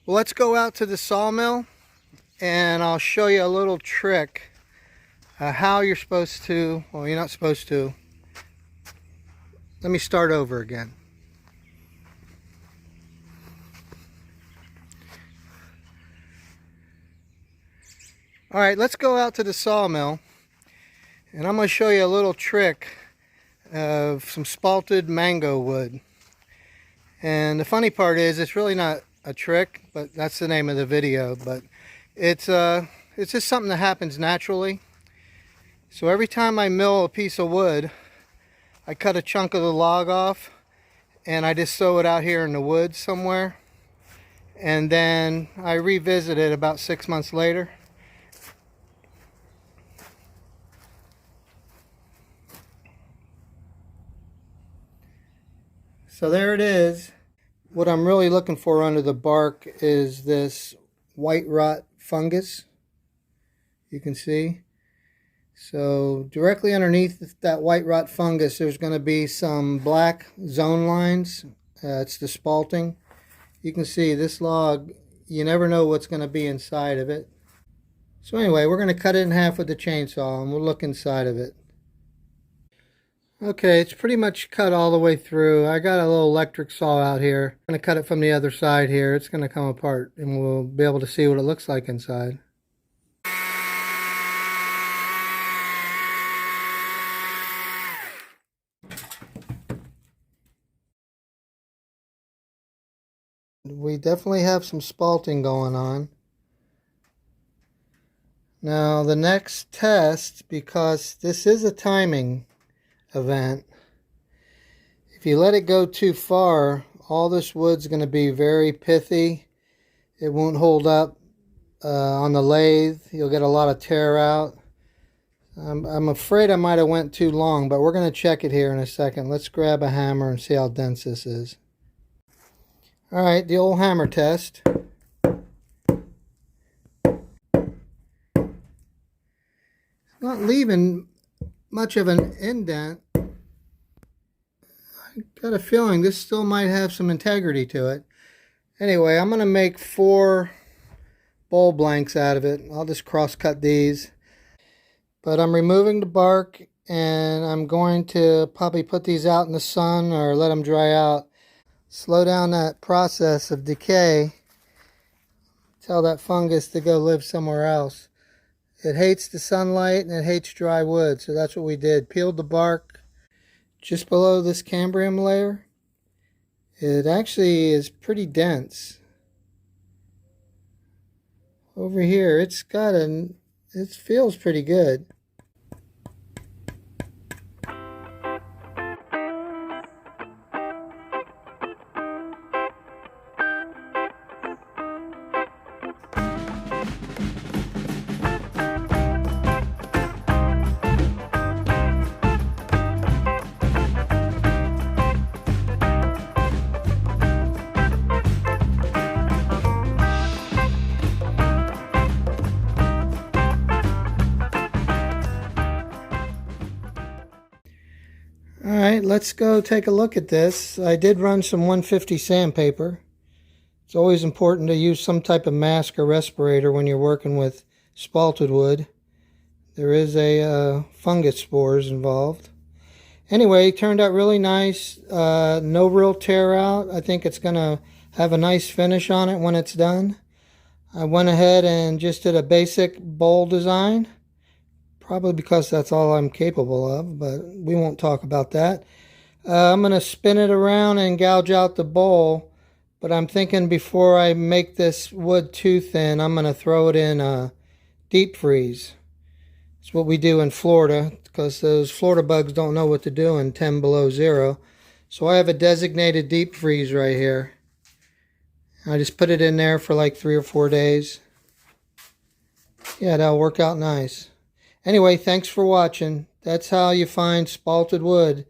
Well, let's go out to the sawmill and I'll show you a little trick how you're supposed to, well, you're not supposed to. Let me start over again. All right, let's go out to the sawmill and I'm going to show you a little trick of some spalted mango wood. And the funny part is it's really not a trick, but that's the name of the video. But it's just something that happens naturally. So every time I mill a piece of wood, I cut a chunk of the log off and I just throw it out here in the woods somewhere. And then I revisit it about 6 months later. So there it is. What I'm really looking for under the bark is this white rot fungus. You can see. So directly underneath that white rot fungus, there's going to be some black zone lines. It's the spalting. You can see this log, you never know what's going to be inside of it. So anyway, we're going to cut it in half with the chainsaw and we'll look inside of it. Okay, it's pretty much cut all the way through. I got a little electric saw out here. I'm going to cut it from the other side here. It's going to come apart and we'll be able to see what it looks like inside. We definitely have some spalting going on. Now the next test, because this is a timing event, if you let it go too far, all this wood's going to be very pithy. It won't hold up on the lathe. You'll get a lot of tear out. I'm afraid I might have went too long, but we're going to check it here in a second. Let's grab a hammer and see how dense this is. Alright, the old hammer test. Not leaving much of an indent. I got a feeling this still might have some integrity to it. Anyway, I'm going to make 4 bowl blanks out of it. I'll just cross cut these. But I'm removing the bark and I'm going to probably put these out in the sun or let them dry out. Slow down that process of decay. Tell that fungus to go live somewhere else. It hates the sunlight and it hates dry wood, so that's what we did. Peeled the bark just below this cambium layer. It actually is pretty dense. Over here, it feels pretty good. Alright, let's go take a look at this. I did run some 150 sandpaper. It's always important to use some type of mask or respirator when you're working with spalted wood. There is a fungus spores involved. Anyway, it turned out really nice. No real tear out. I think it's going to have a nice finish on it when it's done. I went ahead and just did a basic bowl design. Probably because that's all I'm capable of, but we won't talk about that. I'm going to spin it around and gouge out the bowl, but I'm thinking before I make this wood too thin, I'm going to throw it in a deep freeze. It's what we do in Florida, because those Florida bugs don't know what to do in 10 below zero. So I have a designated deep freeze right here. I just put it in there for like 3 or 4 days. Yeah, that'll work out nice. Anyway, thanks for watching. That's how you find spalted wood